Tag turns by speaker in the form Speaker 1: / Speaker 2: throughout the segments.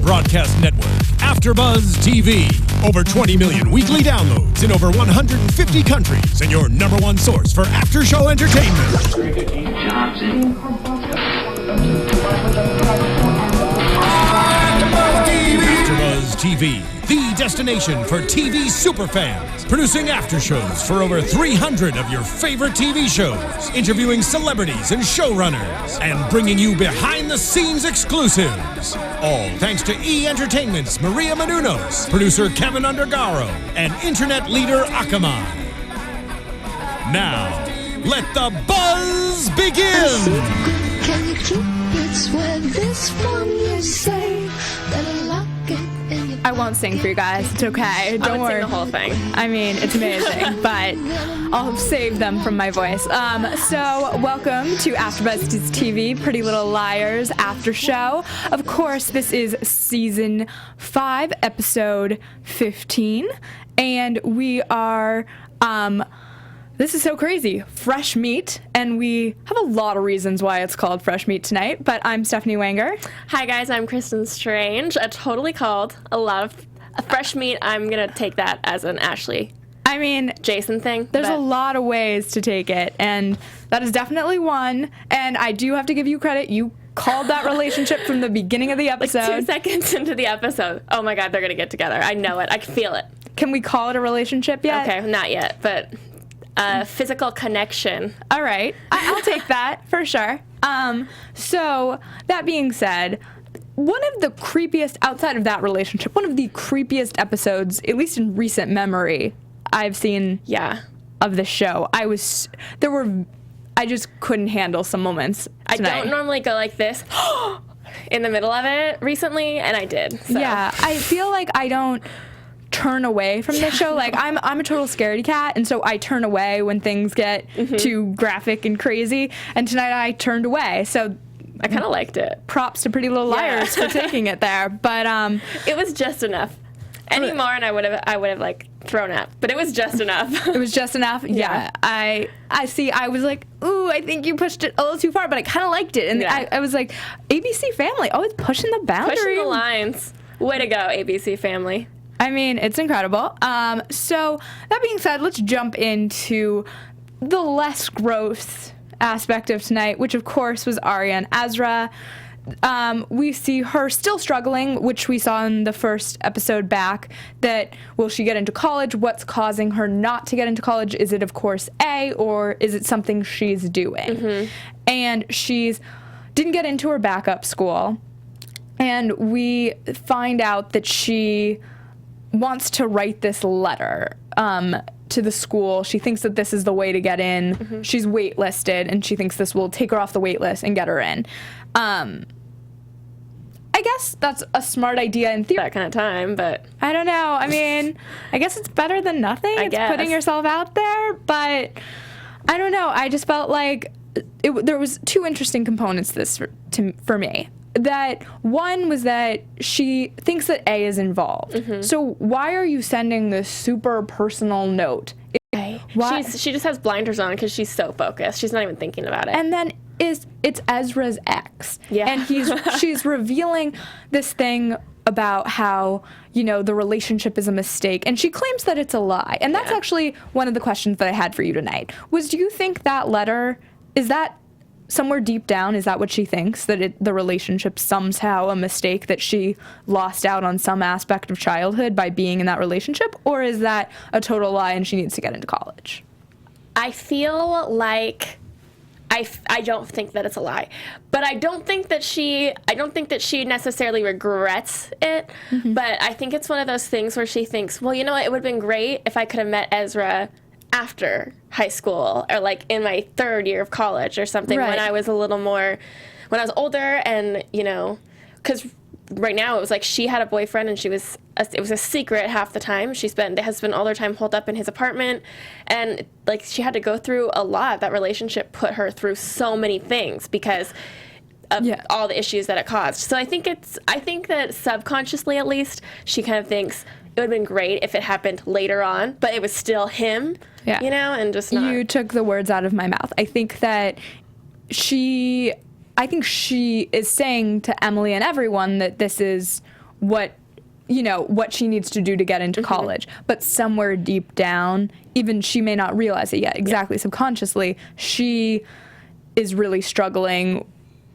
Speaker 1: broadcast network, AFTERBUZZ TV. Over 20 million weekly downloads in over 150 countries, and your number one source for after-show entertainment. AFTERBUZZ TV, the destination for TV superfans. Producing aftershows for over 300 of your favorite TV shows. Interviewing celebrities and showrunners. And bringing you behind-the-scenes exclusives. All thanks to E! Entertainment's Maria Menounos, producer Kevin Undergaro, and internet leader Akamai. Now, let the buzz begin!
Speaker 2: Can you keep it swear this one you say that I lock it in your
Speaker 3: I won't sing for you guys. It's okay. Don't worry.
Speaker 4: Sing the whole thing.
Speaker 3: I mean, it's amazing, but I'll save them from my voice. So welcome to AFTERBUZZ TV, Pretty Little Liars after show. Of course, this is season 5, episode 15, and we are this is so crazy. Fresh meat, and we have a lot of reasons why it's called Fresh Meat tonight, but I'm Stephanie Wenger.
Speaker 4: Hi guys, I'm Kristin Strange. I totally called a lot of fresh meat. I'm going to take that as an Ashley
Speaker 3: I mean,
Speaker 4: Jason thing.
Speaker 3: there's a lot of ways to take it, and that is definitely one, and I do have to give you credit. You called that relationship from the beginning of the episode.
Speaker 4: Like 2 seconds into the episode. Oh my God, they're going to get together. I know it. I can feel it.
Speaker 3: Can we call it a relationship yet?
Speaker 4: Okay, not yet, but physical connection.
Speaker 3: All right. I'll take that for sure. So that being said, one of the creepiest, outside of that relationship, one of the creepiest episodes, at least in recent memory, I've seen of the show. I just couldn't handle some moments tonight.
Speaker 4: I don't normally go like this in the middle of it recently, and I did. So.
Speaker 3: Yeah, I feel like I don't turn away from the show. Like I'm a total scaredy cat, and so I turn away when things get too graphic and crazy, and tonight I turned away. So
Speaker 4: I kind of liked it.
Speaker 3: Props to Pretty Little Liars for taking it there, but
Speaker 4: it was just enough. Any more and I would have like thrown up, but it was just enough.
Speaker 3: It was just enough. Yeah. I see. I was like, ooh, I think you pushed it a little too far, but I kind of liked it, and I was like, ABC Family, always pushing the boundary,
Speaker 4: pushing the lines. Way to go, ABC Family.
Speaker 3: I mean, it's incredible. So that being said, let's jump into the less gross aspect of tonight, which of course was Arya and Ezra. We see her still struggling, which we saw in the first episode back, that will she get into college? What's causing her not to get into college? Is it, of course, A, or is it something she's doing? And she's didn't get into her backup school, and we find out that she wants to write this letter to the school. She thinks that this is the way to get in. She's waitlisted, and she thinks this will take her off the wait list and get her in. I guess that's a smart idea in theory.
Speaker 4: That kind of time, but
Speaker 3: I don't know. I mean, I guess it's better than nothing. It's putting yourself out there, but I don't know. I just felt like there was 2 interesting components to this for me. That one was that she thinks that A is involved. So why are you sending this super personal note?
Speaker 4: Why? She just has blinders on because she's so focused. She's not even thinking about it.
Speaker 3: And then it's Ezra's ex.
Speaker 4: Yeah.
Speaker 3: And she's revealing this thing about how, the relationship is a mistake. And she claims that it's a lie. And that's actually one of the questions that I had for you tonight. Do you think that letter, is that somewhere deep down, is that what she thinks? That the relationship's somehow a mistake, that she lost out on some aspect of childhood by being in that relationship? Or is that a total lie and she needs to get into college?
Speaker 4: I feel like I don't think that it's a lie, but I don't think that she necessarily regrets it, but I think it's one of those things where she thinks, well, you know what, it would have been great if I could have met Ezra after high school, or like in my 3rd year of college or something, when I was when I was older, and because right now it was like she had a boyfriend and it was a secret half the time. They has spent all their time holed up in his apartment, and like she had to go through a lot. That relationship put her through so many things because of all the issues that it caused. So I think that subconsciously, at least, she kind of thinks it would have been great if it happened later on, but it was still him, and just not.
Speaker 3: You took the words out of my mouth. I think that she is saying to Emily and everyone that this is what she needs to do to get into college. But somewhere deep down, even she may not realize it yet exactly subconsciously, she is really struggling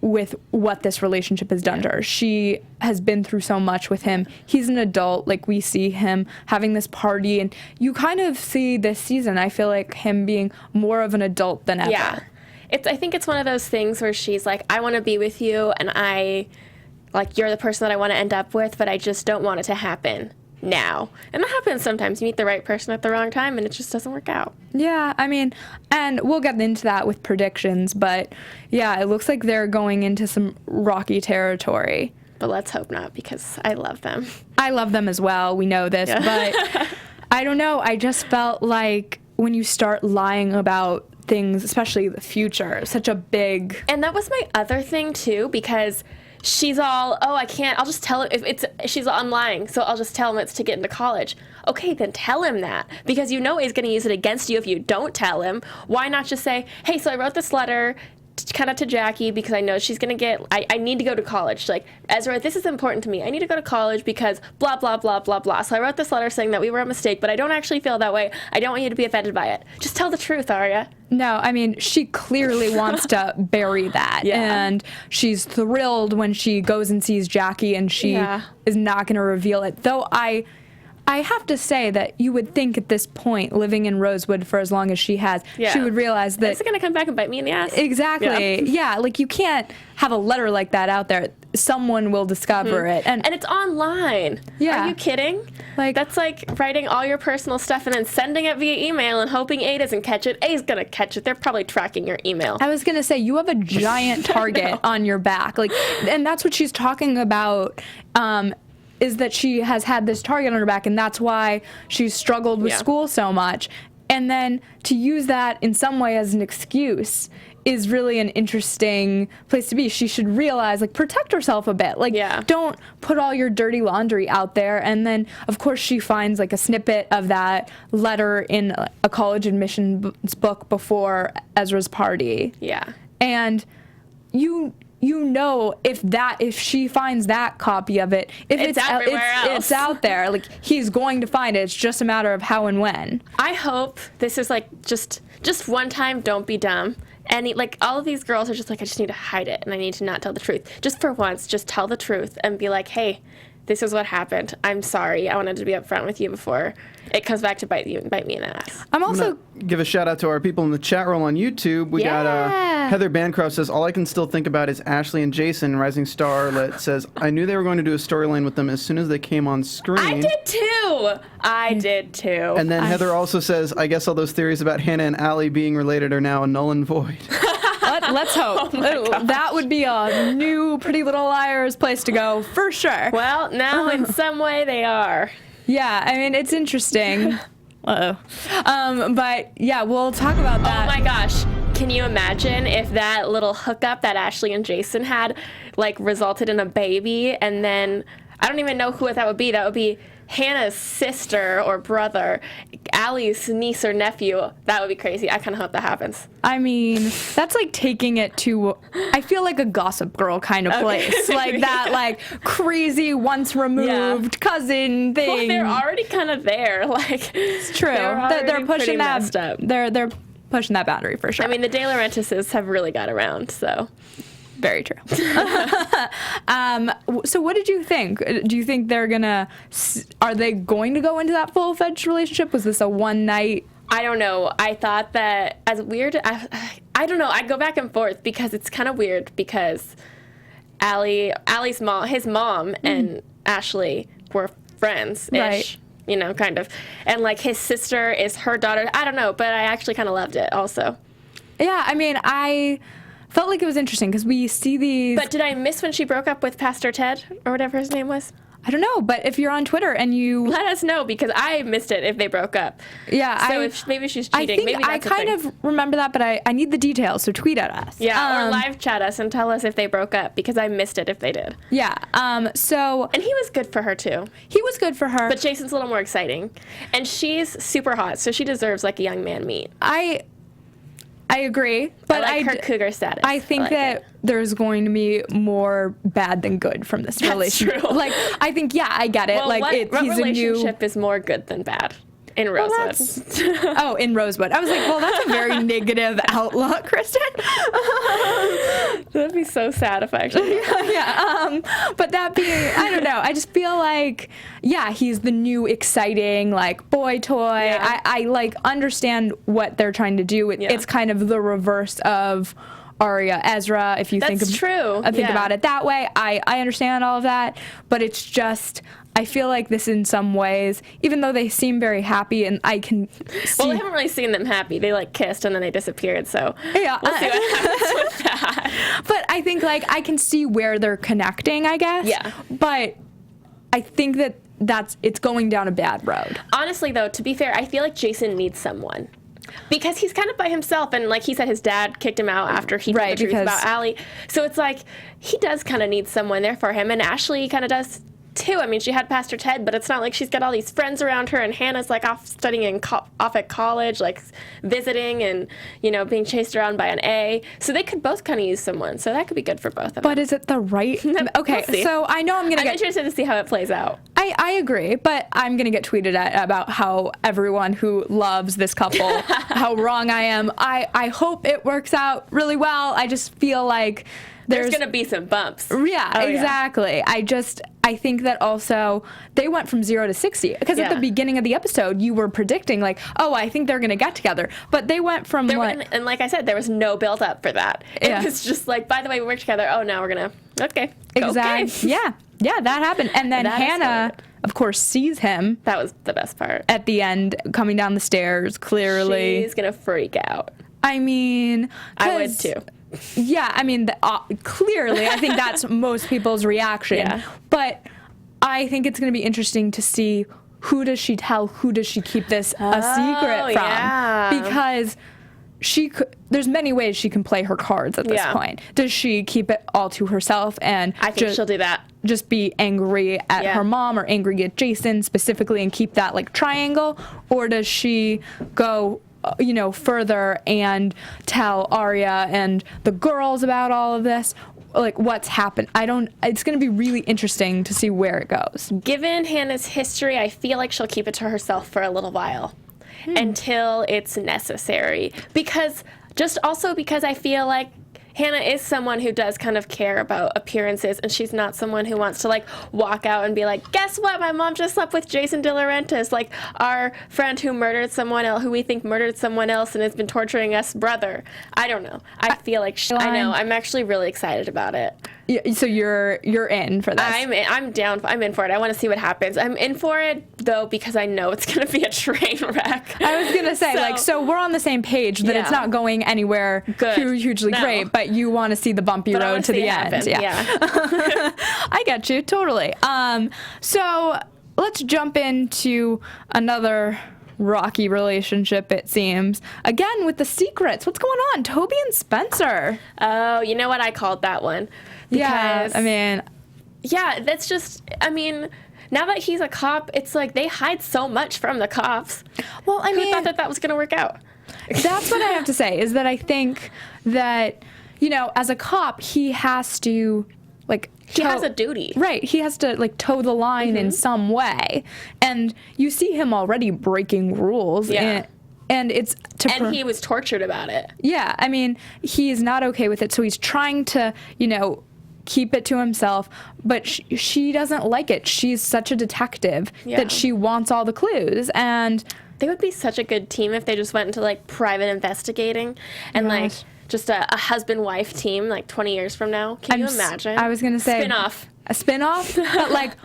Speaker 3: with what this relationship has done to her. She has been through so much with him. He's an adult. Like, we see him having this party, and you kind of see this season, I feel like, him being more of an adult than ever.
Speaker 4: Yeah. I think it's one of those things where she's like, I want to be with you, and you're the person that I want to end up with, but I just don't want it to happen now. And that happens sometimes. You meet the right person at the wrong time, and it just doesn't work out.
Speaker 3: Yeah, I mean, and we'll get into that with predictions, but yeah, it looks like they're going into some rocky territory.
Speaker 4: But let's hope not, because I love them.
Speaker 3: I love them as well. We know this, but I don't know. I just felt like when you start lying about things, especially the future, such a big...
Speaker 4: And that was my other thing, too, because... She's all, I can't, I'll just tell him, she's all, I'm lying, so I'll just tell him it's to get into college. Okay, then tell him that, because you know he's going to use it against you if you don't tell him. Why not just say, hey, so I wrote this letter kind of to Jackie because I know she's going to get, I need to go to college. Like, Ezra, this is important to me. I need to go to college because blah, blah, blah, blah, blah. So I wrote this letter saying that we were a mistake, but I don't actually feel that way. I don't want you to be offended by it. Just tell the truth, Arya.
Speaker 3: No, I mean, she clearly wants to bury that. And she's thrilled when she goes and sees Jackie, and she is not going to reveal it. Though I have to say that you would think at this point, living in Rosewood for as long as she has, she would realize that...
Speaker 4: It's going to come back and bite me in the ass.
Speaker 3: Exactly. Yeah, like, you can't have a letter like that out there. Someone will discover it. And
Speaker 4: it's online.
Speaker 3: Yeah.
Speaker 4: Are you kidding?
Speaker 3: Like,
Speaker 4: that's like writing all your personal stuff and then sending it via email and hoping A doesn't catch it. A's going to catch it. They're probably tracking your email.
Speaker 3: I was going to say, you have a giant target on your back. Like, and that's what she's talking about, is that she has had this target on her back, and that's why she's struggled with school so much. And then to use that in some way as an excuse is really an interesting place to be. She should realize, like, protect herself a bit. Like, don't put all your dirty laundry out there. And then, of course, she finds, like, a snippet of that letter in a college admissions book before Ezra's party.
Speaker 4: Yeah.
Speaker 3: And you know, if she finds that copy of it, if it's out there, like, he's going to find it. It's just a matter of how and when.
Speaker 4: I hope this is like just one time. Don't be dumb. And like, all of these girls are just like, I just need to hide it and I need to not tell the truth. Just for once, just tell the truth and be like, hey, this is what happened. I'm sorry. I wanted to be upfront with you before it comes back to bite me in the ass.
Speaker 3: I'm also
Speaker 5: give a shout out to our people in the chat room on YouTube. We got Heather Bancroft says, all I can still think about is Ashley and Jason. Rising Starlet says, I knew they were going to do a storyline with them as soon as they came on screen.
Speaker 4: I did too.
Speaker 5: And then Heather also says, I guess all those theories about Hannah and Allie being related are now null and void.
Speaker 3: Let's hope. That would be a new Pretty Little Liars place to go, for sure.
Speaker 4: Well, now in some way they are.
Speaker 3: Yeah, I mean, it's interesting. But yeah, we'll talk about that.
Speaker 4: Oh my gosh. Can you imagine if that little hookup that Ashley and Jason had, like, resulted in a baby, and then, I don't even know who that would be. That would be Hannah's sister or brother, Allie's niece or nephew. That would be crazy. I kind of hope that happens.
Speaker 3: I mean, that's like taking it to, I feel like a Gossip Girl kind of place. Like that, like, crazy, once removed cousin thing.
Speaker 4: Well, they're already kind of there. Like,
Speaker 3: it's true. They're pushing that. They're pushing that boundary for sure.
Speaker 4: I mean, the De Laurentises have really got around, so.
Speaker 3: Very true. So what did you think? Do you think are they going to go into that full-fledged relationship? Was this a one night?
Speaker 4: I don't know. I thought that, as weird, I don't know. I go back and forth because it's kind of weird because Allie's mom, his mom and Ashley were friends-ish.
Speaker 3: Right.
Speaker 4: You know, kind of. And, like, his sister is her daughter. I don't know, but I actually kind of loved it also.
Speaker 3: Yeah, I mean, I felt like it was interesting because we see these...
Speaker 4: But did I miss when she broke up with Pastor Ted or whatever his name was?
Speaker 3: I don't know, but if you're on Twitter and you...
Speaker 4: Let us know, because I missed it if they broke up.
Speaker 3: Yeah,
Speaker 4: so maybe she's cheating.
Speaker 3: I think
Speaker 4: maybe that's
Speaker 3: I kind of remember that, but I need the details, so tweet at us.
Speaker 4: Yeah, or live chat us and tell us if they broke up, because I missed it if they did.
Speaker 3: Yeah, so...
Speaker 4: And he was good for her, too.
Speaker 3: He was good for her.
Speaker 4: But Jason's a little more exciting. And she's super hot, so she deserves, like, a young man meet.
Speaker 3: I agree, but
Speaker 4: I like her cougar status.
Speaker 3: I think that there's going to be more bad than good from this relationship.
Speaker 4: True.
Speaker 3: Like, I think, yeah, I get it.
Speaker 4: Well,
Speaker 3: like,
Speaker 4: what
Speaker 3: he's
Speaker 4: relationship is more good than bad? In Rosewood.
Speaker 3: Oh, in Rosewood. I was like, well, that's a very negative outlook, Kristin.
Speaker 4: That'd be so sad if I actually.
Speaker 3: Yeah. But that being, I don't know. I just feel like, yeah, he's the new exciting like boy toy.
Speaker 4: Yeah.
Speaker 3: I like understand what they're trying to do. It's kind of the reverse of Arya Ezra. If you think about it that way, I understand all of that. But it's just, I feel like this in some ways, even though they seem very happy, and I can see.
Speaker 4: Well, I haven't really seen them happy. They like kissed and then they disappeared. So
Speaker 3: yeah,
Speaker 4: we'll see what happens with that.
Speaker 3: But I think like I can see where they're connecting, I guess.
Speaker 4: Yeah.
Speaker 3: But I think that it's going down a bad road.
Speaker 4: Honestly, though, to be fair, I feel like Jason needs someone. Because he's kind of by himself, and like he said, his dad kicked him out after he told the truth about Allie. So it's like he does kind of need someone there for him, and Ashley kind of does too. I mean, she had Pastor Ted, but it's not like she's got all these friends around her, and Hannah's like off studying off at college, like visiting and, you know, being chased around by an A. So they could both kind of use someone. So that could be good for both of them.
Speaker 3: But is it the right? Okay,
Speaker 4: we'll
Speaker 3: so I know I'm
Speaker 4: interested to see how it plays out.
Speaker 3: I agree, but I'm going to get tweeted at about how everyone who loves this couple, how wrong I am. I hope it works out really well. I just feel like there's
Speaker 4: going to be some bumps.
Speaker 3: Yeah, exactly. Yeah. I think that also they went from 0 to 60 because at the beginning of the episode you were predicting like, oh, I think they're going to get together, but they went from
Speaker 4: and like I said, there was no build up for that. It was just like, by the way, we work together. Oh, now we're gonna
Speaker 3: exactly. Yeah, that happened, and then Hannah, of course, sees him.
Speaker 4: That was the best part
Speaker 3: at the end, coming down the stairs. Clearly,
Speaker 4: she's gonna freak out.
Speaker 3: I mean,
Speaker 4: I would too.
Speaker 3: Yeah, I mean, clearly, I think that's most people's reaction. Yeah. But I think it's going to be interesting to see who does she tell, who does she keep this a secret from? Yeah. Because there's many ways she can play her cards at this point. Does she keep it all to herself and
Speaker 4: I think she'll do that.
Speaker 3: Just be angry at her mom or angry at Jason specifically and keep that like triangle? Or does she go further and tell Arya and the girls about all of this, like what's happened? It's going to be really interesting to see where it goes.
Speaker 4: Given Hannah's history, I feel like she'll keep it to herself for a little while until it's necessary. Because I feel like Hannah is someone who does kind of care about appearances, and she's not someone who wants to, like, walk out and be like, guess what? My mom just slept with Jason De Laurentiis, like, our friend who murdered someone else, who we think murdered someone else and has been torturing us brother. I don't know. I feel like I know. I'm actually really excited about it.
Speaker 3: Yeah, so you're in for this.
Speaker 4: I'm down. I'm in for it. I want to see what happens. I'm in for it though because I know it's going to be a train wreck.
Speaker 3: I was gonna say so we're on the same page that it's not going anywhere hugely great, but you want to see the bumpy road to the end. Yeah. I get you totally. So let's jump into another rocky relationship, it seems. Again, with the secrets. What's going on? Toby and Spencer.
Speaker 4: Oh, you know what? I called that one.
Speaker 3: Because,
Speaker 4: that's just, now that he's a cop, it's like they hide so much from the cops.
Speaker 3: Well,
Speaker 4: Who thought that was going to work out?
Speaker 3: That's what I have to say, is that I think that, as a cop, he has to,
Speaker 4: he has a duty.
Speaker 3: Right. He has to, toe the line in some way. And you see him already breaking rules.
Speaker 4: Yeah.
Speaker 3: And it's
Speaker 4: and he was tortured about it.
Speaker 3: Yeah. He's not okay with it. So he's trying to, keep it to himself. But she doesn't like it. She's such a detective that she wants all the clues. And
Speaker 4: they would be such a good team if they just went into, private investigating and, just a husband-wife team, 20 years from now. Can you imagine?
Speaker 3: I was going to say...
Speaker 4: Spin-off.
Speaker 3: A spin-off? But,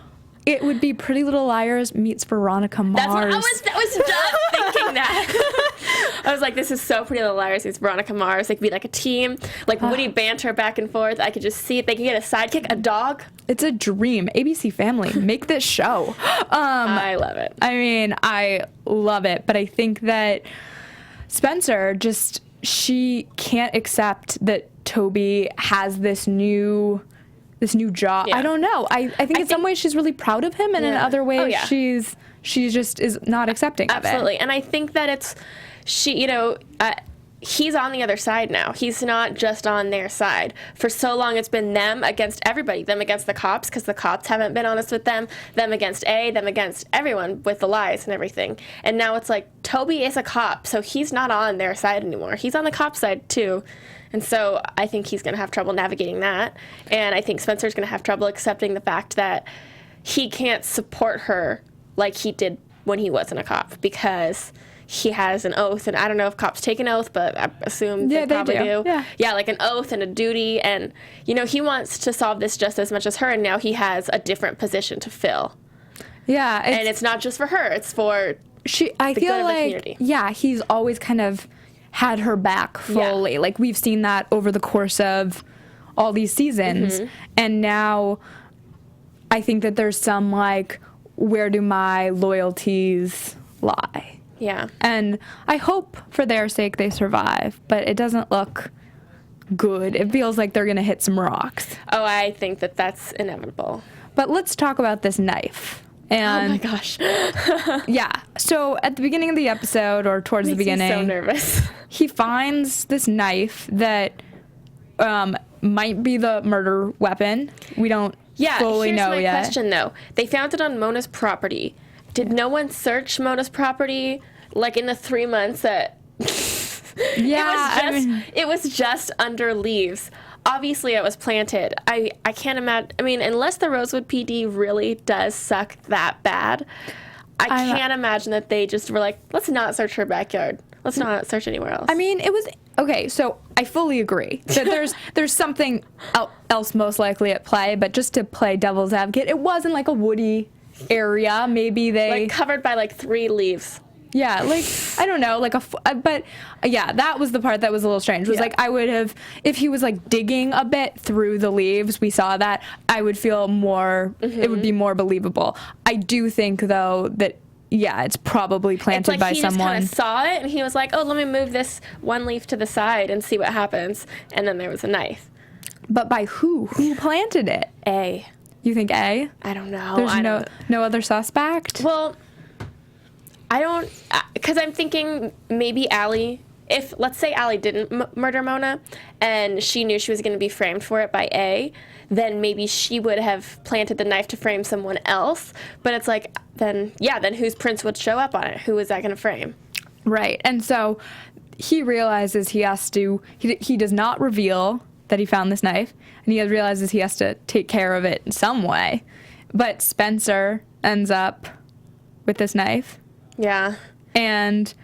Speaker 3: it would be Pretty Little Liars meets Veronica Mars.
Speaker 4: That's what I was just thinking that. I was like, this is so Pretty Little Liars meets Veronica Mars. They could be a team, witty banter back and forth. I could just see it. They could get a sidekick, a dog.
Speaker 3: It's a dream. ABC Family, make this show.
Speaker 4: I love it.
Speaker 3: I love it. But I think that Spencer she can't accept that Toby has this new job. Yeah. I don't know. I think in some ways she's really proud of him, and in other ways she just is not accepting of it.
Speaker 4: Absolutely. And I think that it's he's on the other side now. He's not just on their side. For so long, it's been them against everybody. Them against the cops, because the cops haven't been honest with them. Them against A, them against everyone with the lies and everything. And now it's like, Toby is a cop, so he's not on their side anymore. He's on the cop side, too. And so I think he's going to have trouble navigating that. And I think Spencer's going to have trouble accepting the fact that he can't support her like he did when he wasn't a cop, because he has an oath, and I don't know if cops take an oath, but I assume they probably do. Yeah, like an oath and a duty, and, you know, he wants to solve this just as much as her, and now he has a different position to fill.
Speaker 3: Yeah.
Speaker 4: And it's not just for her, it's for
Speaker 3: I
Speaker 4: the
Speaker 3: feel
Speaker 4: good of the
Speaker 3: like,
Speaker 4: community.
Speaker 3: yeah, he's always kind of had her back fully.
Speaker 4: Yeah.
Speaker 3: Like, we've seen that over the course of all these seasons, and now I think that there's some, like, where do my loyalties lie?
Speaker 4: Yeah.
Speaker 3: And I hope for their sake they survive, but it doesn't look good. It feels like they're going to hit some rocks.
Speaker 4: Oh, I think that that's inevitable.
Speaker 3: But let's talk about this knife. And
Speaker 4: Oh my gosh.
Speaker 3: yeah. So at the beginning of the episode, or towards the
Speaker 4: Makes me
Speaker 3: beginning,
Speaker 4: so nervous.
Speaker 3: he finds this knife that might be the murder weapon. We don't fully know
Speaker 4: yet. Here's my question, though. They found it on Mona's property. Did no one search Mona's property, like, in the 3 months that...
Speaker 3: Yeah,
Speaker 4: it was just under leaves. Obviously, it was planted. I can't imagine... I mean, unless the Rosewood PD really does suck that bad, I can't imagine that they just were like, let's not search her backyard. Let's not search anywhere else.
Speaker 3: I mean, it was... Okay, so I fully agree that there's something else most likely at play, but just to play devil's advocate, it wasn't like a woody area. Maybe they...
Speaker 4: Like, covered by, like, 3 leaves.
Speaker 3: Yeah, like, I don't know, like but yeah, that was the part that was a little strange. Was like, I would have, if he was like digging a bit through the leaves, we saw that, I would feel more, it would be more believable. I do think, though, that, yeah, it's probably planted by someone. It's like he just kind of
Speaker 4: saw it, and he was like, oh, let me move this one leaf to the side and see what happens. And then there was a knife.
Speaker 3: But by who? Who planted it?
Speaker 4: A.
Speaker 3: You think A?
Speaker 4: I don't know.
Speaker 3: There's no other suspect?
Speaker 4: Well... I don't, because I'm thinking maybe Allie, if, let's say Allie didn't murder Mona, and she knew she was going to be framed for it by A, then maybe she would have planted the knife to frame someone else, but it's like, then whose prints would show up on it? Who is that going to frame?
Speaker 3: Right, and so he realizes he has to, he does not reveal that he found this knife, and he realizes he has to take care of it in some way, but Spencer ends up with this knife.
Speaker 4: Yeah.
Speaker 3: And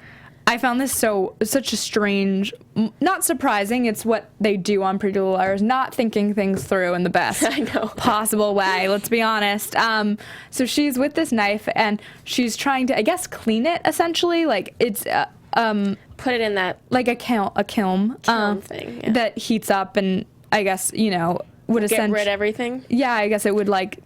Speaker 3: I found this such a strange, not surprising, it's what they do on Pretty Little Liars, not thinking things through in the best possible way, let's be honest. So she's with this knife, and she's trying to, I guess, clean it, essentially. Like, it's...
Speaker 4: put it in that...
Speaker 3: Like a kiln
Speaker 4: thing,
Speaker 3: that heats up, and I guess, you know, would essentially...
Speaker 4: Get rid of everything?
Speaker 3: Yeah, I guess it would, like...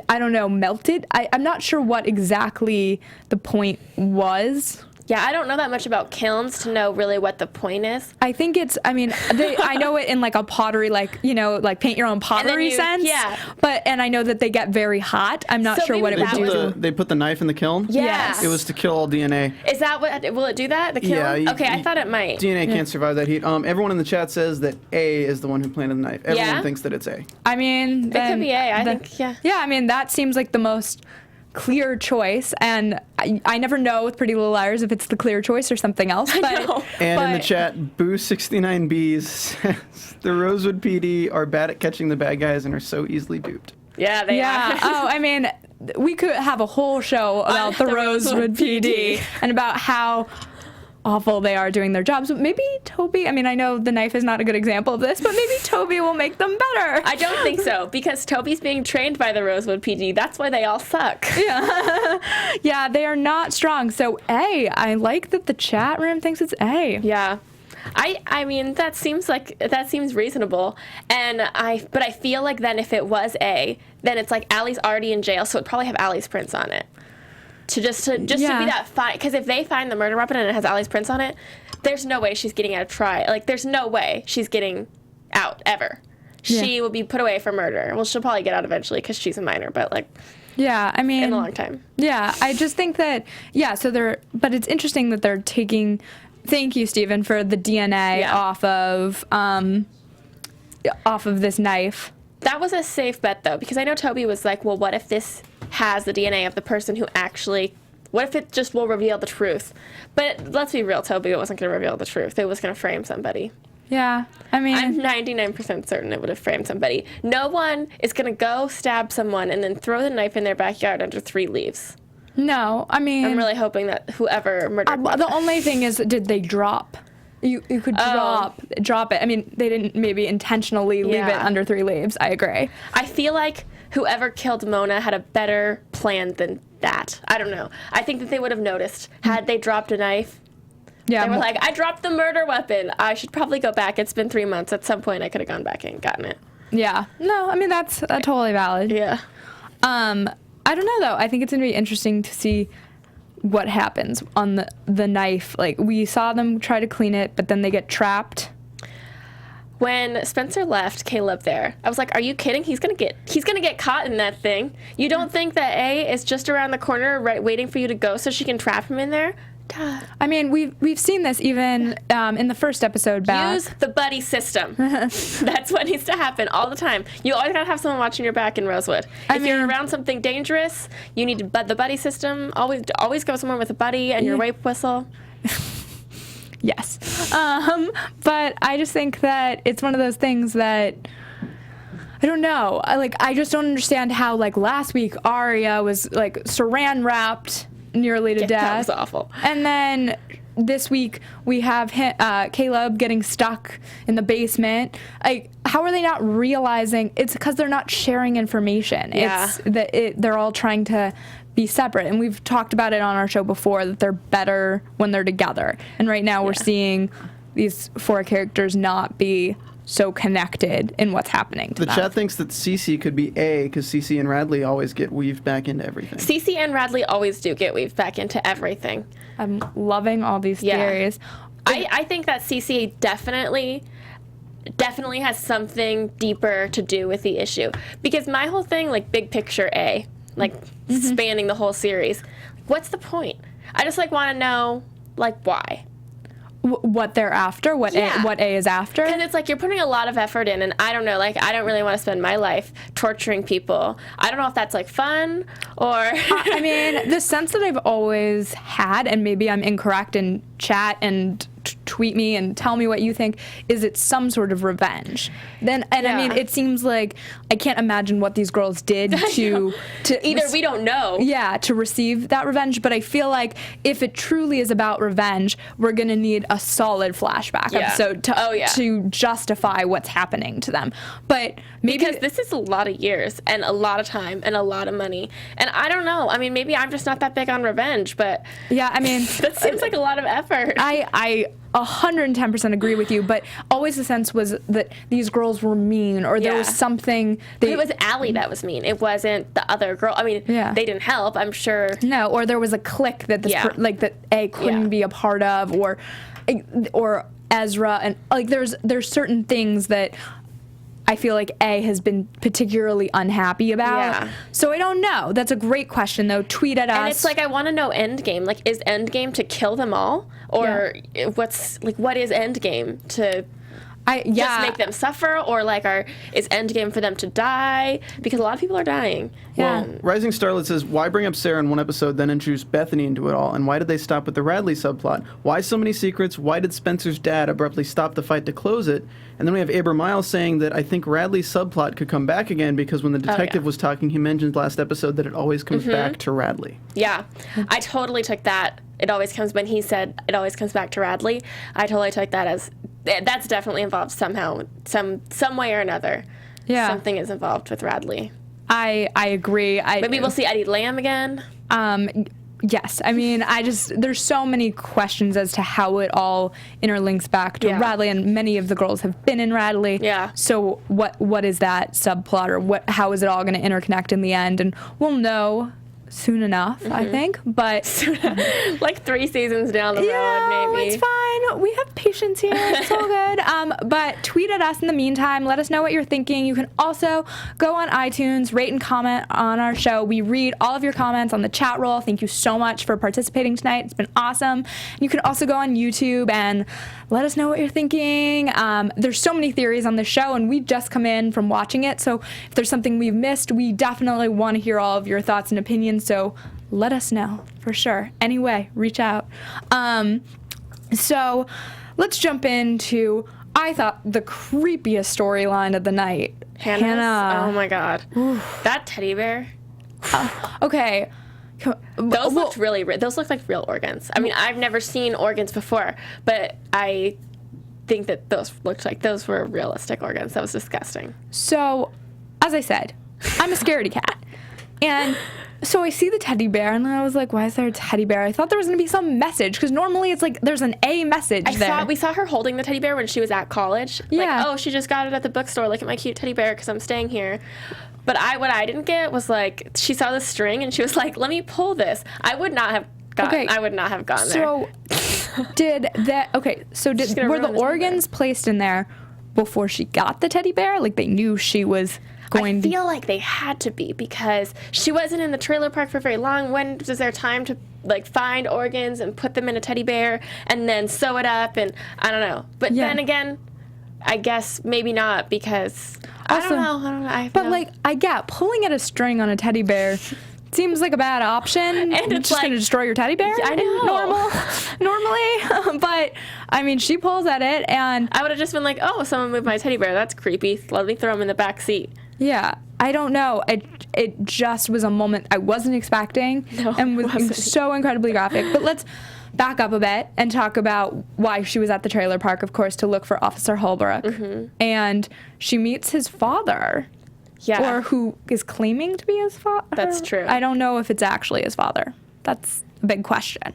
Speaker 3: I don't know, melted? I'm not sure what exactly the point was.
Speaker 4: Yeah, I don't know that much about kilns to know really what the point is.
Speaker 3: I think it's, I mean, I know it in like a pottery, like, you know, like paint your own pottery sense.
Speaker 4: Yeah.
Speaker 3: And I know that they get very hot. I'm not sure what it would do.
Speaker 5: They put the knife in the kiln?
Speaker 4: Yes.
Speaker 5: It was to kill all DNA.
Speaker 4: Is that what, will it do that? The kiln?
Speaker 5: Yeah.
Speaker 4: Okay, I thought it might.
Speaker 5: DNA can't survive that heat. Everyone in the chat says that A is the one who planted the knife. Everyone thinks that it's A.
Speaker 3: I mean,
Speaker 4: it could be A, I think, yeah.
Speaker 3: Yeah, I mean, that seems like the most clear choice, and I never know with Pretty Little Liars if it's the clear choice or something else.
Speaker 4: I know.
Speaker 5: And in the chat, Boo69Bs says the Rosewood PD are bad at catching the bad guys and are so easily duped.
Speaker 4: Yeah, they are.
Speaker 3: Oh, I mean, we could have a whole show about the Rosewood PD and about how awful they are doing their jobs. But maybe Toby, I mean, I know the knife is not a good example of this, but maybe Toby will make them better.
Speaker 4: I don't think so, because Toby's being trained by the Rosewood PD. That's why they all suck.
Speaker 3: Yeah. Yeah, they are not strong. So A, I like that the chat room thinks it's A.
Speaker 4: Yeah. I mean, that seems reasonable. But I feel like then if it was A, then it's like Allie's already in jail, so it'd probably have Allie's prints on it. To be that fine, because if they find the murder weapon and it has Allie's prints on it, there's no way she's getting out of trial. Like, there's no way she's getting out ever. She will be put away for murder. Well, she'll probably get out eventually because she's a minor, but like,
Speaker 3: yeah, I mean,
Speaker 4: in a long time.
Speaker 3: Yeah, I just think that but it's interesting that they're taking thank you, Stephen, for the DNA off of this knife.
Speaker 4: That was a safe bet, though, because I know Toby was like, well, what if this has the DNA of the person who actually... What if it just will reveal the truth? But let's be real, Toby, it wasn't going to reveal the truth. It was going to frame somebody.
Speaker 3: Yeah, I mean...
Speaker 4: I'm 99% certain it would have framed somebody. No one is going to go stab someone and then throw the knife in their backyard under 3 leaves.
Speaker 3: No, I mean...
Speaker 4: I'm really hoping that whoever murdered
Speaker 3: the only thing is, did they drop? You could drop it. I mean, they didn't maybe intentionally leave it under 3 leaves. I agree.
Speaker 4: I feel like whoever killed Mona had a better plan than that. I don't know. I think that they would have noticed had they dropped a knife. Yeah, they were like, I dropped the murder weapon. I should probably go back. It's been 3 months. At some point, I could have gone back and gotten it.
Speaker 3: Yeah. No, I mean, that's totally valid.
Speaker 4: Yeah.
Speaker 3: I don't know, though. I think it's going to be interesting to see what happens on the knife. Like, we saw them try to clean it, but then they get trapped.
Speaker 4: When Spencer left Caleb there, I was like, are you kidding? He's gonna get caught in that thing. You don't think that A is just around the corner right waiting for you to go so she can trap him in there? Duh.
Speaker 3: I mean, we've seen this even in the first episode back.
Speaker 4: Use the buddy system. That's what needs to happen all the time. You always gotta have someone watching your back in Rosewood. If you're around something dangerous, you need the buddy system. Always go somewhere with a buddy and your rape whistle.
Speaker 3: Yes. But I just think that it's one of those things that, I don't know. I just don't understand how, like, last week Arya was, like, saran wrapped nearly to death.
Speaker 4: That was awful.
Speaker 3: And then this week we have Caleb getting stuck in the basement. Like, how are they not realizing? It's because they're not sharing information.
Speaker 4: Yeah.
Speaker 3: It's that they're all trying to be separate, and we've talked about it on our show before that they're better when they're together, and right now we're seeing these 4 characters not be so connected in what's happening to them.
Speaker 5: The chat thinks that Cece could be A because Cece and Radley always get weaved back into everything.
Speaker 4: Cece and Radley always do get weaved back into everything.
Speaker 3: I'm loving all these theories.
Speaker 4: I think that Cece definitely has something deeper to do with the issue, because my whole thing, like, big picture A, like, spanning the whole series. What's the point? I just, like, want to know, like, why.
Speaker 3: What they're after? What A is after?
Speaker 4: And it's like you're putting a lot of effort in, and I don't know, like, I don't really want to spend my life torturing people. I don't know if that's, like, fun or...
Speaker 3: I mean, the sense that I've always had, and maybe I'm incorrect, in chat and tweet me and tell me what you think, is it's some sort of revenge. I mean, it seems like I can't imagine what these girls did to
Speaker 4: either we don't know.
Speaker 3: Yeah, to receive that revenge, but I feel like if it truly is about revenge, we're going to need a solid flashback episode to justify what's happening to them. But maybe
Speaker 4: because this is a lot of years and a lot of time and a lot of money. And I don't know. I mean, maybe I'm just not that big on revenge, but
Speaker 3: yeah, I mean,
Speaker 4: that seems like a lot of effort.
Speaker 3: I 110% agree with you, but always the sense was that these girls were mean, or there was something.
Speaker 4: It was Allie that was mean. It wasn't the other girl. I mean, they didn't help, I'm sure.
Speaker 3: No, or there was a clique that that A couldn't be a part of, or Ezra, and like there's certain things that I feel like A has been particularly unhappy about. Yeah. So I don't know. That's a great question, though. Tweet at us.
Speaker 4: And it's like, I want to know Endgame. Like, is Endgame to kill them all? Or what is Endgame? To just make them suffer? Or, like, is Endgame for them to die? Because a lot of people are dying.
Speaker 3: Yeah.
Speaker 5: Well, Rising Starlet says, why bring up Sarah in one episode, then introduce Bethany into it all? And why did they stop with the Radley subplot? Why so many secrets? Why did Spencer's dad abruptly stop the fight to close it? And then we have Abram Miles saying that I think Radley's subplot could come back again because when the detective was talking, he mentioned last episode that it always comes back to Radley.
Speaker 4: Yeah. I totally took that. When he said it always comes back to Radley, I totally took that as that's definitely involved somehow, some way or another. Yeah. Something is involved with Radley.
Speaker 3: I agree.
Speaker 4: Maybe we'll see Eddie Lamb again.
Speaker 3: Yes. I mean, there's so many questions as to how it all interlinks back to Radley, and many of the girls have been in Radley.
Speaker 4: Yeah.
Speaker 3: So what is that subplot, or how is it all going to interconnect in the end? And we'll know soon enough, I think. But
Speaker 4: like 3 seasons down the road, maybe.
Speaker 3: It's fine. We have patience here. It's all good. But tweet at us in the meantime. Let us know what you're thinking. You can also go on iTunes, rate and comment on our show. We read all of your comments on the chat roll. Thank you so much for participating tonight. It's been awesome. You can also go on YouTube and let us know what you're thinking. There's so many theories on the show, and we just come in from watching it. So if there's something we've missed, we definitely want to hear all of your thoughts and opinions. So let us know for sure. Anyway, reach out. So let's jump into, I thought, the creepiest storyline of the night. Hannah.
Speaker 4: Oh my God. That teddy bear.
Speaker 3: Okay.
Speaker 4: Those looked really those looked like real organs. I mean, I've never seen organs before, but I think that those looked like those were realistic organs. That was disgusting.
Speaker 3: So, as I said, I'm a scaredy cat. And so I see the teddy bear, and I was like, why is there a teddy bear? I thought there was going to be some message, because normally it's like there's an A message there.
Speaker 4: We saw her holding the teddy bear when she was at college.
Speaker 3: Yeah.
Speaker 4: Like, oh, she just got it at the bookstore. Look at my cute teddy bear because I'm staying here. But what I didn't get was, like, she saw the string, and she was like, let me pull this. I would not have gone there.
Speaker 3: So were the organs placed in there before she got the teddy bear? Like, they knew she was going
Speaker 4: I feel like they had to be, because she wasn't in the trailer park for very long. When was there time to, like, find organs and put them in a teddy bear and then sew it up? And I don't know. But then again, I guess maybe not, because
Speaker 3: also,
Speaker 4: I don't know.
Speaker 3: I get pulling at a string on a teddy bear seems like a bad option. And it's just going to destroy your teddy bear.
Speaker 4: I know.
Speaker 3: Normally. But, I mean, she pulls at it, and
Speaker 4: I would have just been like, oh, someone moved my teddy bear. That's creepy. Let me throw him in the back seat.
Speaker 3: Yeah. I don't know. It just was a moment I wasn't expecting, and was so incredibly graphic. But let's back up a bit and talk about why she was at the trailer park, of course, to look for Officer Holbrook. Mm-hmm. And she meets his father.
Speaker 4: Yeah.
Speaker 3: Or who is claiming to be his father.
Speaker 4: That's true.
Speaker 3: I don't know if it's actually his father. That's a big question.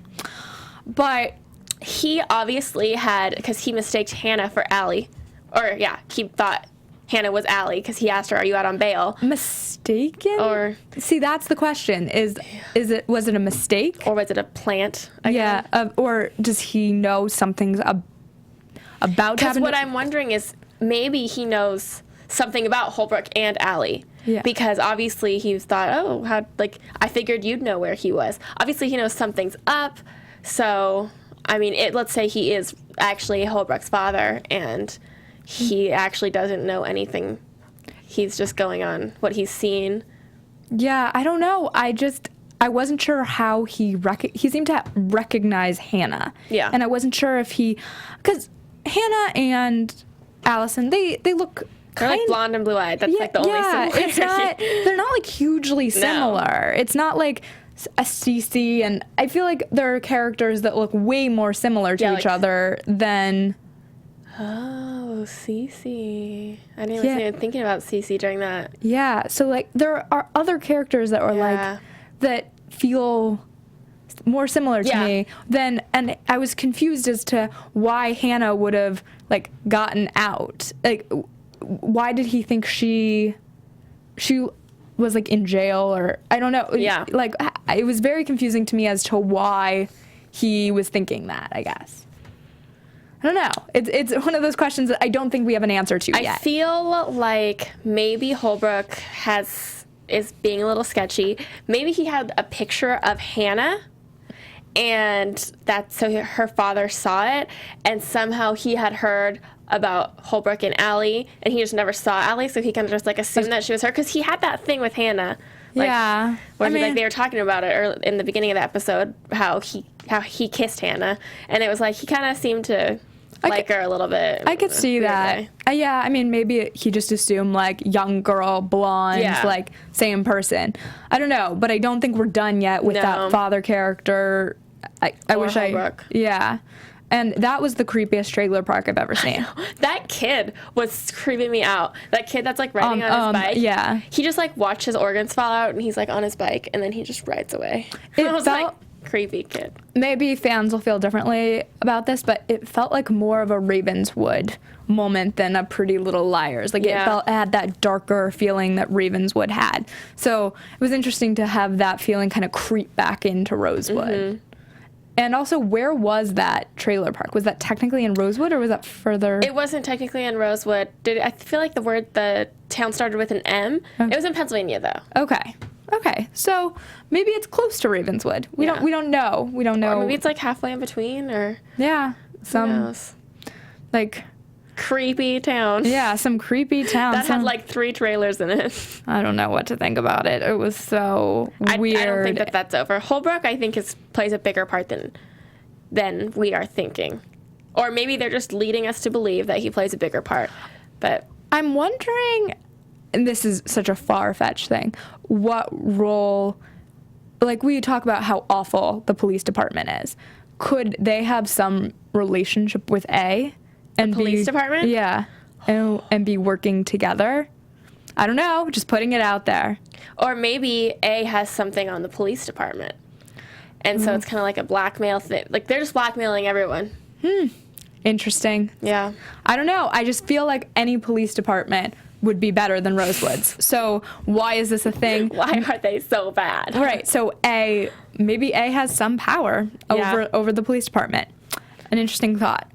Speaker 3: But
Speaker 4: he obviously had, because he mistaked Hannah for Allie. Or, yeah, he thought Hannah was Allie because he asked her, are you out on bail?
Speaker 3: Mistaken?
Speaker 4: Or
Speaker 3: see, that's the question. Was it a mistake?
Speaker 4: Or was it a plant again?
Speaker 3: Yeah. Or does he know something's about to happen?
Speaker 4: Because what I'm wondering is maybe he knows something about Holbrook and Allie.
Speaker 3: Yeah.
Speaker 4: Because obviously he thought, I figured you'd know where he was. Obviously he knows something's up. So, I mean, let's say he is actually Holbrook's father and he actually doesn't know anything. He's just going on what he's seen.
Speaker 3: Yeah, I don't know. I wasn't sure how he seemed to recognize Hannah.
Speaker 4: Yeah.
Speaker 3: And I wasn't sure if because Hannah and Allison, they look
Speaker 4: they're like blonde and blue-eyed. That's like the only similarity.
Speaker 3: They're not like hugely similar. No. It's not like a Cece, and I feel like there are characters that look way more similar to each other than...
Speaker 4: Oh, Cece. I wasn't even thinking about Cece during that.
Speaker 3: Yeah, so like there are other characters that are that feel more similar to me and I was confused as to why Hannah would have like gotten out. Like, why did he think she was like in jail, or I don't know.
Speaker 4: Yeah.
Speaker 3: Like, it was very confusing to me as to why he was thinking that, I guess. I don't know. It's one of those questions that I don't think we have an answer to yet.
Speaker 4: I feel like maybe Holbrook is being a little sketchy. Maybe he had a picture of Hannah, and so her father saw it, and somehow he had heard about Holbrook and Allie, and he just never saw Allie, so he kind of just like assumed that she was her, because he had that thing with Hannah. Like,
Speaker 3: yeah.
Speaker 4: Where they were talking about it in the beginning of the episode, how he kissed Hannah, and it was like he kind of seemed to like her a little bit.
Speaker 3: I could see that. Yeah, I mean, maybe he just assumed, like, young girl, blonde, like, same person. I don't know, but I don't think we're done yet with that father character. I wish
Speaker 4: Holbrook.
Speaker 3: Yeah. And that was the creepiest trailer park I've ever seen.
Speaker 4: That kid was creeping me out. That kid that's, like, riding on his bike.
Speaker 3: Yeah.
Speaker 4: He just, like, watched his organs fall out, and he's, like, on his bike, and then he just rides away.
Speaker 3: It
Speaker 4: creepy kid.
Speaker 3: Maybe fans will feel differently about this, but it felt like more of a Ravenswood moment than a Pretty Little Liars. Like, it had that darker feeling that Ravenswood had. So it was interesting to have that feeling kind of creep back into Rosewood.
Speaker 4: Mm-hmm.
Speaker 3: And also, where was that trailer park? Was that technically in Rosewood, or was that further?
Speaker 4: It wasn't technically in Rosewood. I feel like the town started with an M.
Speaker 3: Okay.
Speaker 4: It was in Pennsylvania, though.
Speaker 3: Okay. So maybe it's close to Ravenswood. We don't know. We don't know.
Speaker 4: Or maybe it's like halfway in between, or
Speaker 3: yeah,
Speaker 4: who knows?
Speaker 3: Like
Speaker 4: creepy town.
Speaker 3: Yeah, some creepy town
Speaker 4: that had like 3 trailers in it.
Speaker 3: I don't know what to think about it. It was so weird.
Speaker 4: I don't think that's over. Holbrook, I think, plays a bigger part than we are thinking. Or maybe they're just leading us to believe that he plays a bigger part. But
Speaker 3: I'm wondering, and this is such a far-fetched thing, what role, like we talk about how awful the police department is. Could they have some relationship with A? And
Speaker 4: the police department?
Speaker 3: Yeah. And be working together? I don't know. Just putting it out there.
Speaker 4: Or maybe A has something on the police department. And so it's kind of like a blackmail thing. Like, they're just blackmailing everyone.
Speaker 3: Interesting.
Speaker 4: Yeah.
Speaker 3: I don't know. I just feel like any police department would be better than Rosewood's. So why is this a thing?
Speaker 4: Why are they so bad?
Speaker 3: Right. So maybe A has some power over the police department. An interesting thought.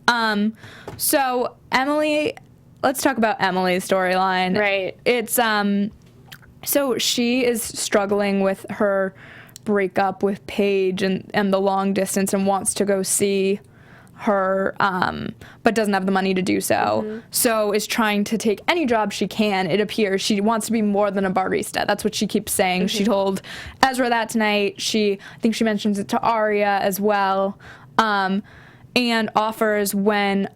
Speaker 3: So Emily, let's talk about Emily's storyline.
Speaker 4: Right.
Speaker 3: It's so she is struggling with her breakup with Paige and the long distance and wants to go see her, but doesn't have the money to do so. Mm-hmm. So is trying to take any job she can. It appears she wants to be more than a barista. That's what she keeps saying. Mm-hmm. She told Ezra that tonight. I think she mentions it to Arya as well. And offers when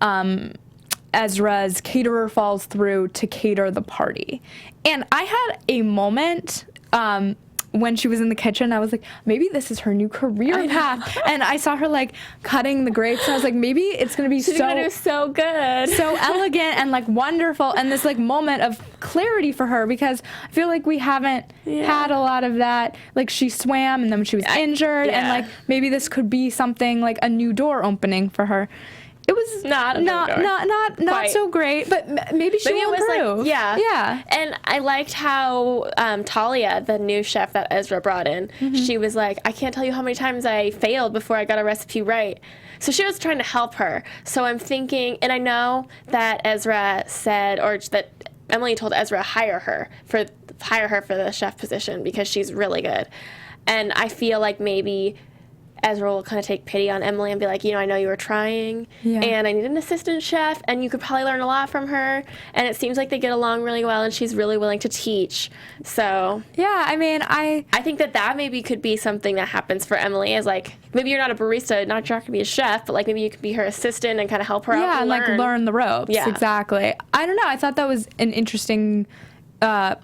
Speaker 3: Ezra's caterer falls through to cater the party. And I had a moment when she was in the kitchen. I was like, maybe this is her new career path. And I saw her like cutting the grapes. And I was like, maybe it's going to be
Speaker 4: She's gonna do so good.
Speaker 3: so elegant and like wonderful. And this like moment of clarity for her, because I feel like we haven't had a lot of that. Like, she swam and then she was injured. And like, maybe this could be something like a new door opening for her. It was not so great, but maybe she will improve.
Speaker 4: Like, yeah. And I liked how Talia, the new chef that Ezra brought in, she was like, I can't tell you how many times I failed before I got a recipe right. So she was trying to help her. So I'm thinking, and I know that Ezra said, or that Emily told Ezra hire her for the chef position because she's really good. And I feel like maybe Ezra will kind of take pity on Emily and be like, I know you were trying, and I need an assistant chef, and you could probably learn a lot from her. And it seems like they get along really well, and she's really willing to teach. So
Speaker 3: yeah, I mean, I
Speaker 4: think that maybe could be something that happens for Emily, is like, maybe you're not a barista, not you're not gonna be a chef, but like maybe you could be her assistant and kind of help her out.
Speaker 3: And like learn the ropes. Yeah, exactly. I don't know. I thought that was an interesting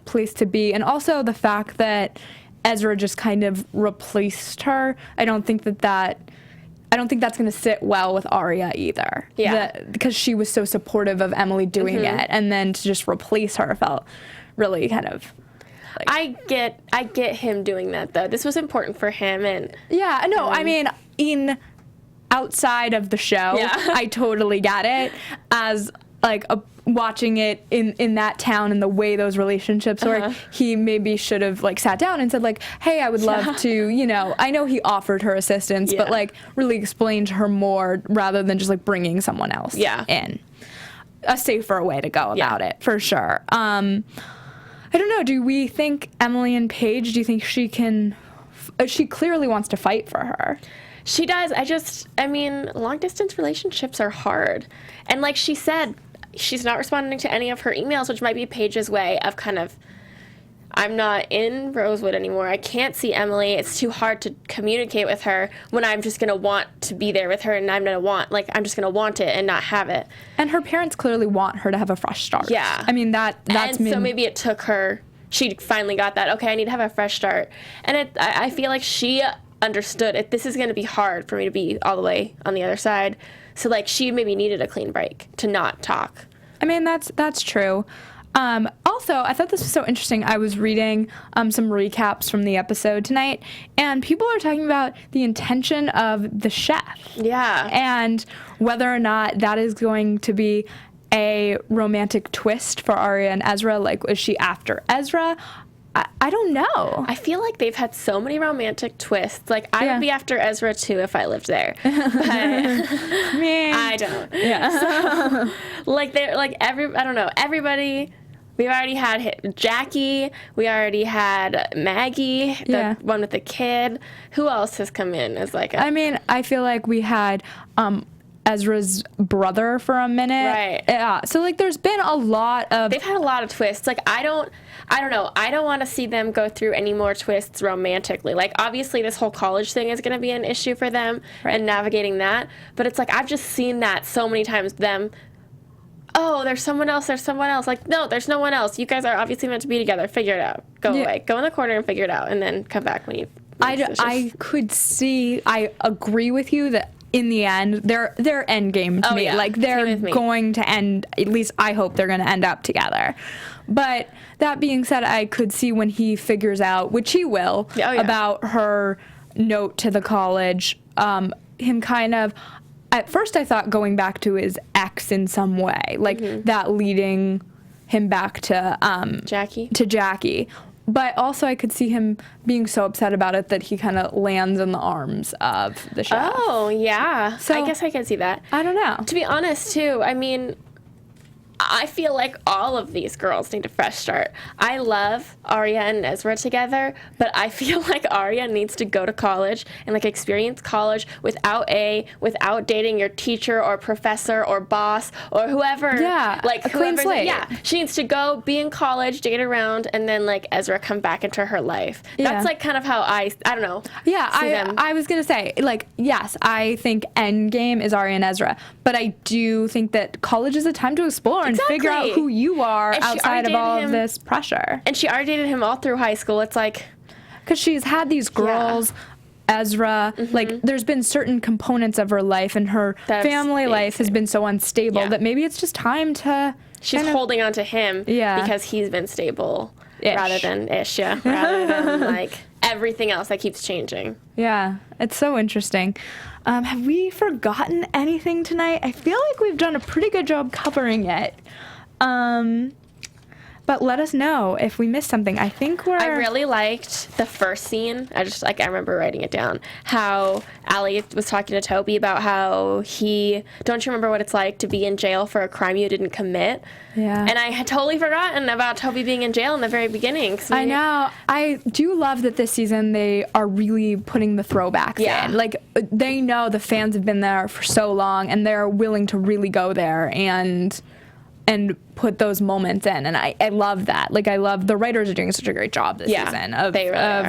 Speaker 3: place to be, and also the fact that Ezra just kind of replaced her. I don't think that's going to sit well with Arya either. Yeah. Because she was so supportive of Emily doing it, and then to just replace her felt really kind of like,
Speaker 4: I get him doing that though. This was important for him, and
Speaker 3: I mean, outside of the show, I totally get it as like watching it in that town and the way those relationships were. He maybe should have like sat down and said like, hey, I would love to, I know he offered her assistance, but like really explain to her more rather than just like bringing someone else in. A safer way to go about it, for sure. I don't know. Do we think Emily and Paige, do you think she can, she clearly wants to fight for her.
Speaker 4: She does. I mean, long distance relationships are hard. And like she said, she's not responding to any of her emails, which might be Paige's way of kind of, I'm not in Rosewood anymore. I can't see Emily. It's too hard to communicate with her when I'm just going to want to be there with her, and I'm just going to want it and not have it.
Speaker 3: And her parents clearly want her to have a fresh start.
Speaker 4: Yeah.
Speaker 3: I mean, so
Speaker 4: maybe it took her, she finally got that, okay, I need to have a fresh start. And I feel like she understood it. This is going to be hard for me to be all the way on the other side. So like she maybe needed a clean break to not talk.
Speaker 3: I mean, that's true. Also, I thought this was so interesting. I was reading some recaps from the episode tonight, and people are talking about the intention of the chef.
Speaker 4: Yeah.
Speaker 3: And whether or not that is going to be a romantic twist for Arya and Ezra. Like, is she after Ezra? I don't know.
Speaker 4: I feel like they've had so many romantic twists. Like, I would be after Ezra too if I lived there. But
Speaker 3: Man.
Speaker 4: I don't.
Speaker 3: Yeah.
Speaker 4: So, like, they're like I don't know, everybody. We've already had Jackie. We already had Maggie, the one with the kid. Who else has come in as like a...
Speaker 3: I mean, I feel like we had Ezra's brother for a minute.
Speaker 4: Right.
Speaker 3: Yeah. So, like, there's been a lot of...
Speaker 4: They've had a lot of twists. Like, I don't know. I don't want to see them go through any more twists romantically. Like, obviously, this whole college thing is going to be an issue for them and navigating that. But it's like, I've just seen that so many times, them... Oh, there's someone else. Like, no, there's no one else. You guys are obviously meant to be together. Figure it out. Go away. Go in the corner and figure it out, and then come back when you.
Speaker 3: I could see. I agree with you that in the end, they're end game to me.
Speaker 4: Yeah.
Speaker 3: Like, they're going to end. At least I hope they're going to end up together. But that being said, I could see when he figures out, which he will, about her note to the college. Him kind of. At first, I thought going back to his ex in some way, like that leading him back to Jackie. But also, I could see him being so upset about it that he kind of lands in the arms of the chef.
Speaker 4: Oh, yeah.
Speaker 3: So,
Speaker 4: I guess I could see that.
Speaker 3: I don't know.
Speaker 4: To be honest, too, I mean, I feel like all of these girls need a fresh start. I love Arya and Ezra together, but I feel like Arya needs to go to college and like experience college without dating your teacher or professor or boss or whoever.
Speaker 3: Yeah,
Speaker 4: like
Speaker 3: a clean slate.
Speaker 4: Yeah, she needs to go be in college, date around, and then like Ezra come back into her life.
Speaker 3: Yeah.
Speaker 4: That's like kind of how I don't know.
Speaker 3: Yeah,
Speaker 4: see them.
Speaker 3: I was gonna say, like, yes, I think Endgame is Arya and Ezra, but I do think that college is a time to explore and figure out who you are outside of all of this pressure.
Speaker 4: And she already dated him all through high school. It's like...
Speaker 3: Because she's had these girls, Ezra, like, there's been certain components of her life, and her family life has been so unstable that maybe it's just time to...
Speaker 4: She's holding on to him because he's been stable rather than rather than, like, everything else that keeps changing.
Speaker 3: Yeah, it's so interesting. Have we forgotten anything tonight? I feel like we've done a pretty good job covering it. But let us know if we missed something. I really
Speaker 4: liked the first scene. I remember writing it down. How Allie was talking to Toby about how don't you remember what it's like to be in jail for a crime you didn't commit?
Speaker 3: Yeah.
Speaker 4: And I had totally forgotten about Toby being in jail in the very beginning.
Speaker 3: I know. I do love that this season they are really putting the throwbacks in. Like, they know the fans have been there for so long, and they're willing to really go there and put those moments in, and I love that. Like, I love the writers are doing such a great job this season of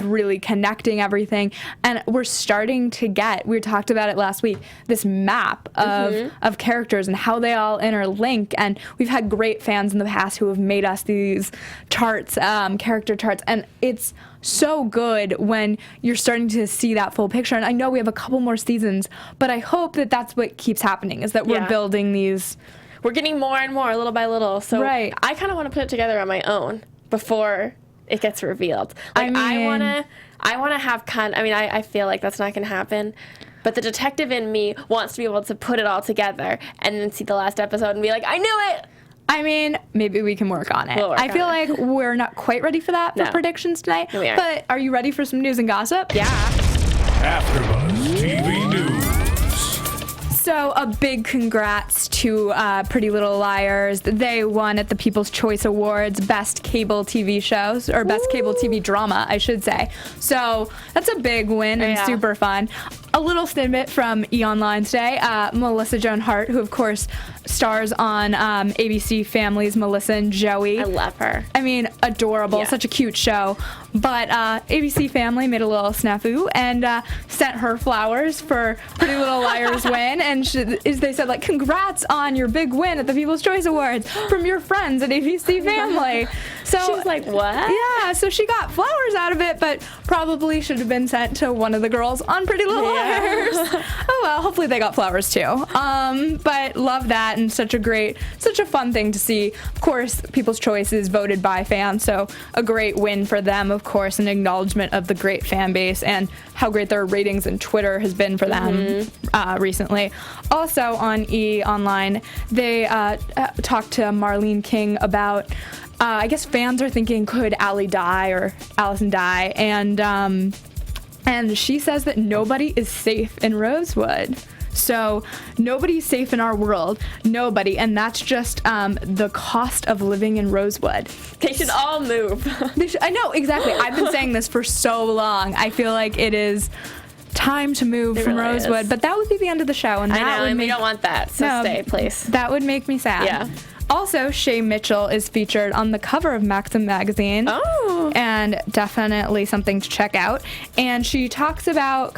Speaker 3: really connecting everything, and we're starting to get, we talked about it last week, this map of characters and how they all interlink, and we've had great fans in the past who have made us these charts, character charts, and it's so good when you're starting to see that full picture. And I know we have a couple more seasons, but I hope that that's what keeps happening, is that we're building these.
Speaker 4: We're getting more and more, little by little. So I kind of want to put it together on my own before it gets revealed. Like, I want to have I feel like that's not going to happen. But the detective in me wants to be able to put it all together and then see the last episode and be like, I knew it!
Speaker 3: I mean, maybe we can work on it. I feel like we're not quite ready for that for predictions tonight.
Speaker 4: No, we aren't.
Speaker 3: But are you ready for some news and gossip?
Speaker 4: Yeah.
Speaker 1: AFTERBUZZ TV News.
Speaker 3: So a big congrats to Pretty Little Liars. They won at the People's Choice Awards Best Cable TV Shows, or Best Cable TV Drama, I should say. So that's a big win and super fun. A little snippet from E! Online today. Melissa Joan Hart, who of course stars on ABC Family's Melissa and Joey.
Speaker 4: I love her.
Speaker 3: I mean, adorable. Such a cute show. But ABC Family made a little snafu and sent her flowers for Pretty Little Liars win. And they said, like, congrats on your big win at the People's Choice Awards from your friends at ABC Family. So
Speaker 4: She was like, what?
Speaker 3: Yeah, so she got flowers out of it, but probably should have been sent to one of the girls on Pretty Little Liars. Oh well, hopefully they got flowers too. But love that, and such a fun thing to see. Of course, People's Choice is voted by fans, so a great win for them, of course, an acknowledgement of the great fan base and how great their ratings and Twitter has been for them recently. Also on E! Online, they talked to Marlene King about, I guess fans are thinking, could Allie die or Allison die? And she says that nobody is safe in Rosewood. So nobody's safe in our world. Nobody. And that's just the cost of living in Rosewood.
Speaker 4: They should all move.
Speaker 3: I know, exactly. I've been saying this for so long. I feel like it is time to move from
Speaker 4: really
Speaker 3: Rosewood.
Speaker 4: is.
Speaker 3: But that would be the end of the show. And
Speaker 4: I
Speaker 3: that
Speaker 4: know,
Speaker 3: would
Speaker 4: and
Speaker 3: make,
Speaker 4: we don't want that, so stay, please.
Speaker 3: That would make me sad.
Speaker 4: Yeah.
Speaker 3: Also, Shay Mitchell is featured on the cover of Maxim magazine.
Speaker 4: Oh.
Speaker 3: And definitely something to check out. And she talks about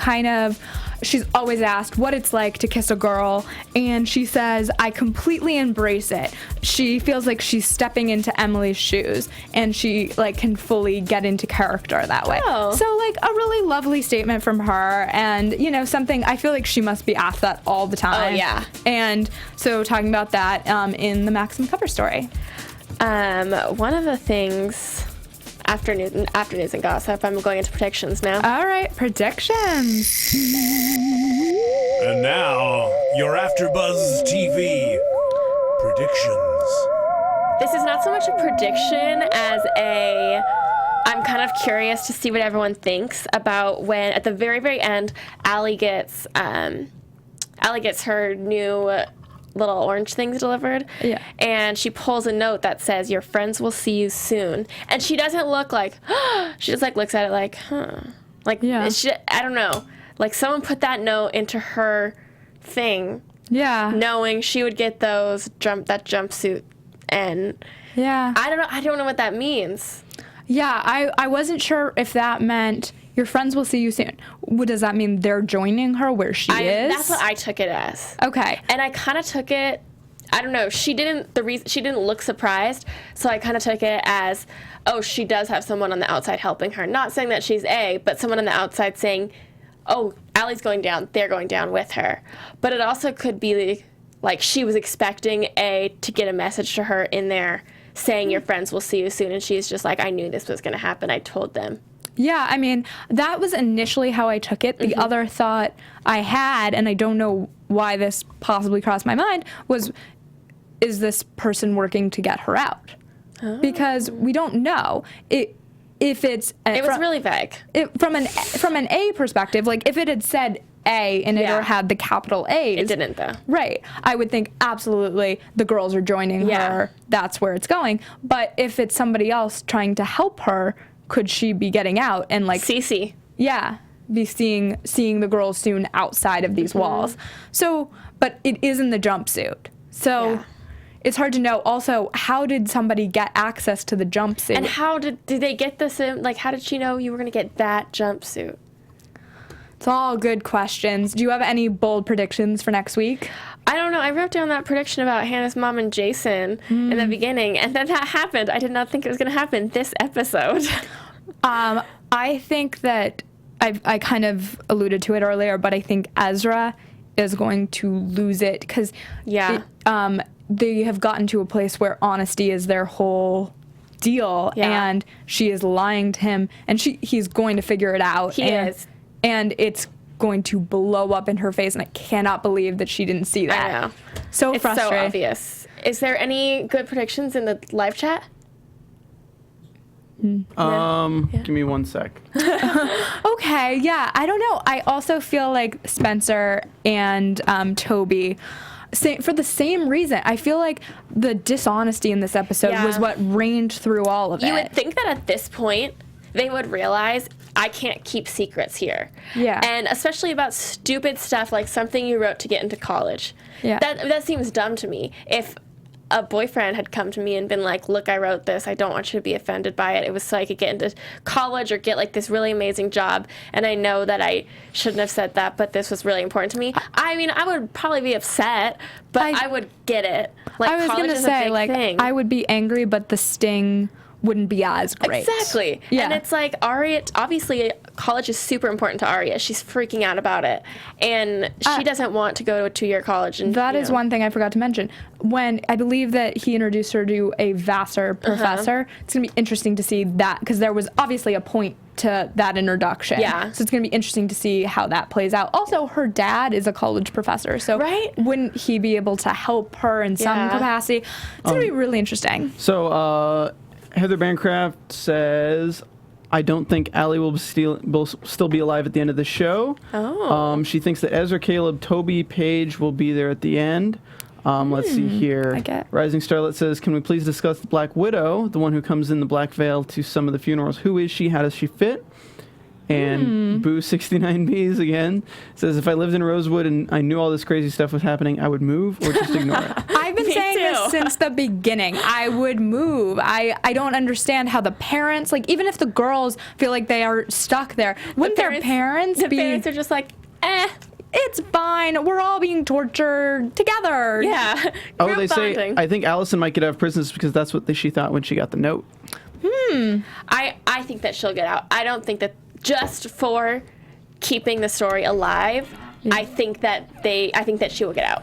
Speaker 3: she's always asked what it's like to kiss a girl, and she says, I completely embrace it. She feels like she's stepping into Emily's shoes, and she can fully get into character that way.
Speaker 4: Oh.
Speaker 3: So a really lovely statement from her, and something I feel like she must be asked that all the time.
Speaker 4: Oh, yeah.
Speaker 3: And so talking about that in the Maxim cover story.
Speaker 4: One of the things after news and gossip, I'm going into predictions now.
Speaker 3: All right, predictions.
Speaker 1: And now, your AfterBuzz TV predictions.
Speaker 4: This is not so much a prediction as I'm kind of curious to see what everyone thinks about when, at the very, very end, Allie gets her new little orange things delivered.
Speaker 3: Yeah.
Speaker 4: And she pulls a note that says, your friends will see you soon. And she doesn't look like, she just looks at it like, huh.
Speaker 3: Yeah.
Speaker 4: I don't know. Someone put that note into her thing.
Speaker 3: Yeah.
Speaker 4: Knowing she would get that jumpsuit. And
Speaker 3: Yeah.
Speaker 4: I don't know what that means.
Speaker 3: Yeah, I wasn't sure if that meant your friends will see you soon. Does that mean they're joining her where she is?
Speaker 4: That's what I took it as.
Speaker 3: Okay.
Speaker 4: And I kind of took it, I don't know, she didn't look surprised, so I kind of took it as, oh, she does have someone on the outside helping her. Not saying that she's A, but someone on the outside saying, oh, Allie's going down, they're going down with her. But it also could be like she was expecting A to get a message to her in there saying your friends will see you soon, and she's just like, I knew this was going to happen, I told them.
Speaker 3: Yeah, I mean, that was initially how I took it. The other thought I had, and I don't know why this possibly crossed my mind, was, is this person working to get her out? Oh. Because we don't know. If it's...
Speaker 4: It was really vague.
Speaker 3: From an A perspective, if it had said A and it had the capital A's...
Speaker 4: It didn't, though.
Speaker 3: Right. I would think, absolutely, the girls are joining her. That's where it's going. But if it's somebody else trying to help her... Could she be getting out and
Speaker 4: Cece?
Speaker 3: Yeah, be seeing the girls soon outside of these walls. So, but it is in the jumpsuit. So, it's hard to know. Also, how did somebody get access to the jumpsuit?
Speaker 4: And how did they get this in? How did she know you were going to get that jumpsuit?
Speaker 3: It's all good questions. Do you have any bold predictions for next week?
Speaker 4: I don't know. I wrote down that prediction about Hannah's mom and Jason in the beginning, and then that happened. I did not think it was going to happen this episode.
Speaker 3: I think that I kind of alluded to it earlier, but I think Ezra is going to lose it because they have gotten to a place where honesty is their whole deal, and she is lying to him, and he's going to figure it out.
Speaker 4: He is.
Speaker 3: And it's going to blow up in her face, and I cannot believe that she didn't see that.
Speaker 4: I know.
Speaker 3: So
Speaker 4: it's
Speaker 3: frustrating.
Speaker 4: so obvious. Is there any good predictions in the live chat?
Speaker 5: Give me 1 sec.
Speaker 3: Okay, yeah. I don't know. I also feel like Spencer and Toby, for the same reason. I feel like the dishonesty in this episode was what reigned through all of it.
Speaker 4: You would think that at this point, they would realize I can't keep secrets here.
Speaker 3: Yeah.
Speaker 4: And especially about stupid stuff like something you wrote to get into college.
Speaker 3: Yeah.
Speaker 4: That seems dumb to me. If a boyfriend had come to me and been like, look, I wrote this, I don't want you to be offended by it. It was so I could get into college or get this really amazing job. And I know that I shouldn't have said that, but this was really important to me. I mean, I would probably be upset, but I would get it.
Speaker 3: I was
Speaker 4: college
Speaker 3: going to
Speaker 4: is
Speaker 3: say,
Speaker 4: a big thing.
Speaker 3: I would be angry, but the sting wouldn't be as great.
Speaker 4: Exactly.
Speaker 3: Yeah.
Speaker 4: And it's like Arya, obviously college is super important to Arya. She's freaking out about it. And she doesn't want to go to a 2-year college. And
Speaker 3: That is one thing I forgot to mention. When I believe that he introduced her to a Vassar professor, it's going to be interesting to see that, because there was obviously a point to that introduction.
Speaker 4: Yeah.
Speaker 3: So it's going to be interesting to see how that plays out. Also, her dad is a college professor, so wouldn't he be able to help her in some capacity? It's going to be really interesting.
Speaker 5: So, Heather Bancroft says, I don't think Allie will still be alive at the end of the show.
Speaker 4: Oh.
Speaker 5: She thinks that Ezra, Caleb, Toby, Paige will be there at the end. Let's see here. Rising Starlet says, can we please discuss the Black Widow, the one who comes in the black veil to some of the funerals? Who is she? How does she fit? And Boo69Bs again says, if I lived in Rosewood and I knew all this crazy stuff was happening, I would move or just ignore it.
Speaker 3: I've been saying this since the beginning. I would move. I don't understand how the parents, like, even if the girls feel like they are stuck there, wouldn't their parents be...
Speaker 4: The parents are just like,
Speaker 3: it's fine. We're all being tortured together.
Speaker 4: Yeah.
Speaker 5: Oh, they say, I think Allison might get out of prison because that's what she thought when she got the note.
Speaker 4: I think that she'll get out. I don't think that just for keeping the story alive, I think that she will get out.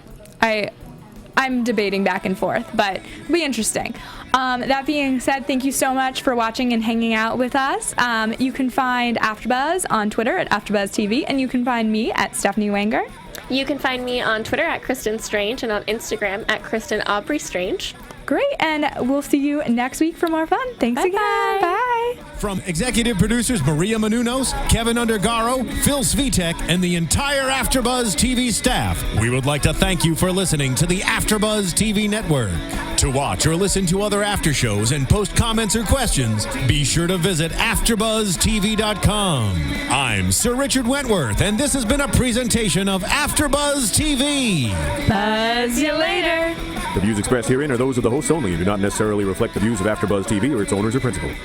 Speaker 3: I'm debating back and forth, but it'll be interesting. That being said, thank you so much for watching and hanging out with us. You can find AfterBuzz on Twitter at AfterBuzz TV, and you can find me at Stephanie Wenger.
Speaker 4: You can find me on Twitter at Kristin Strange and on Instagram at Kristin Aubrey Strange.
Speaker 3: Great, and we'll see you next week for more fun. Thanks again. Bye.
Speaker 1: From executive producers Maria Menounos, Kevin Undergaro, Phil Svitek, and the entire AfterBuzz TV staff, we would like to thank you for listening to the AfterBuzz TV network. To watch or listen to other after shows and post comments or questions, be sure to visit AfterBuzzTV.com. I'm Sir Richard Wentworth, and this has been a presentation of AfterBuzz TV.
Speaker 3: Buzz you later.
Speaker 6: The views expressed herein are those of the hosts only and do not necessarily reflect the views of AfterBuzz TV or its owners or principals.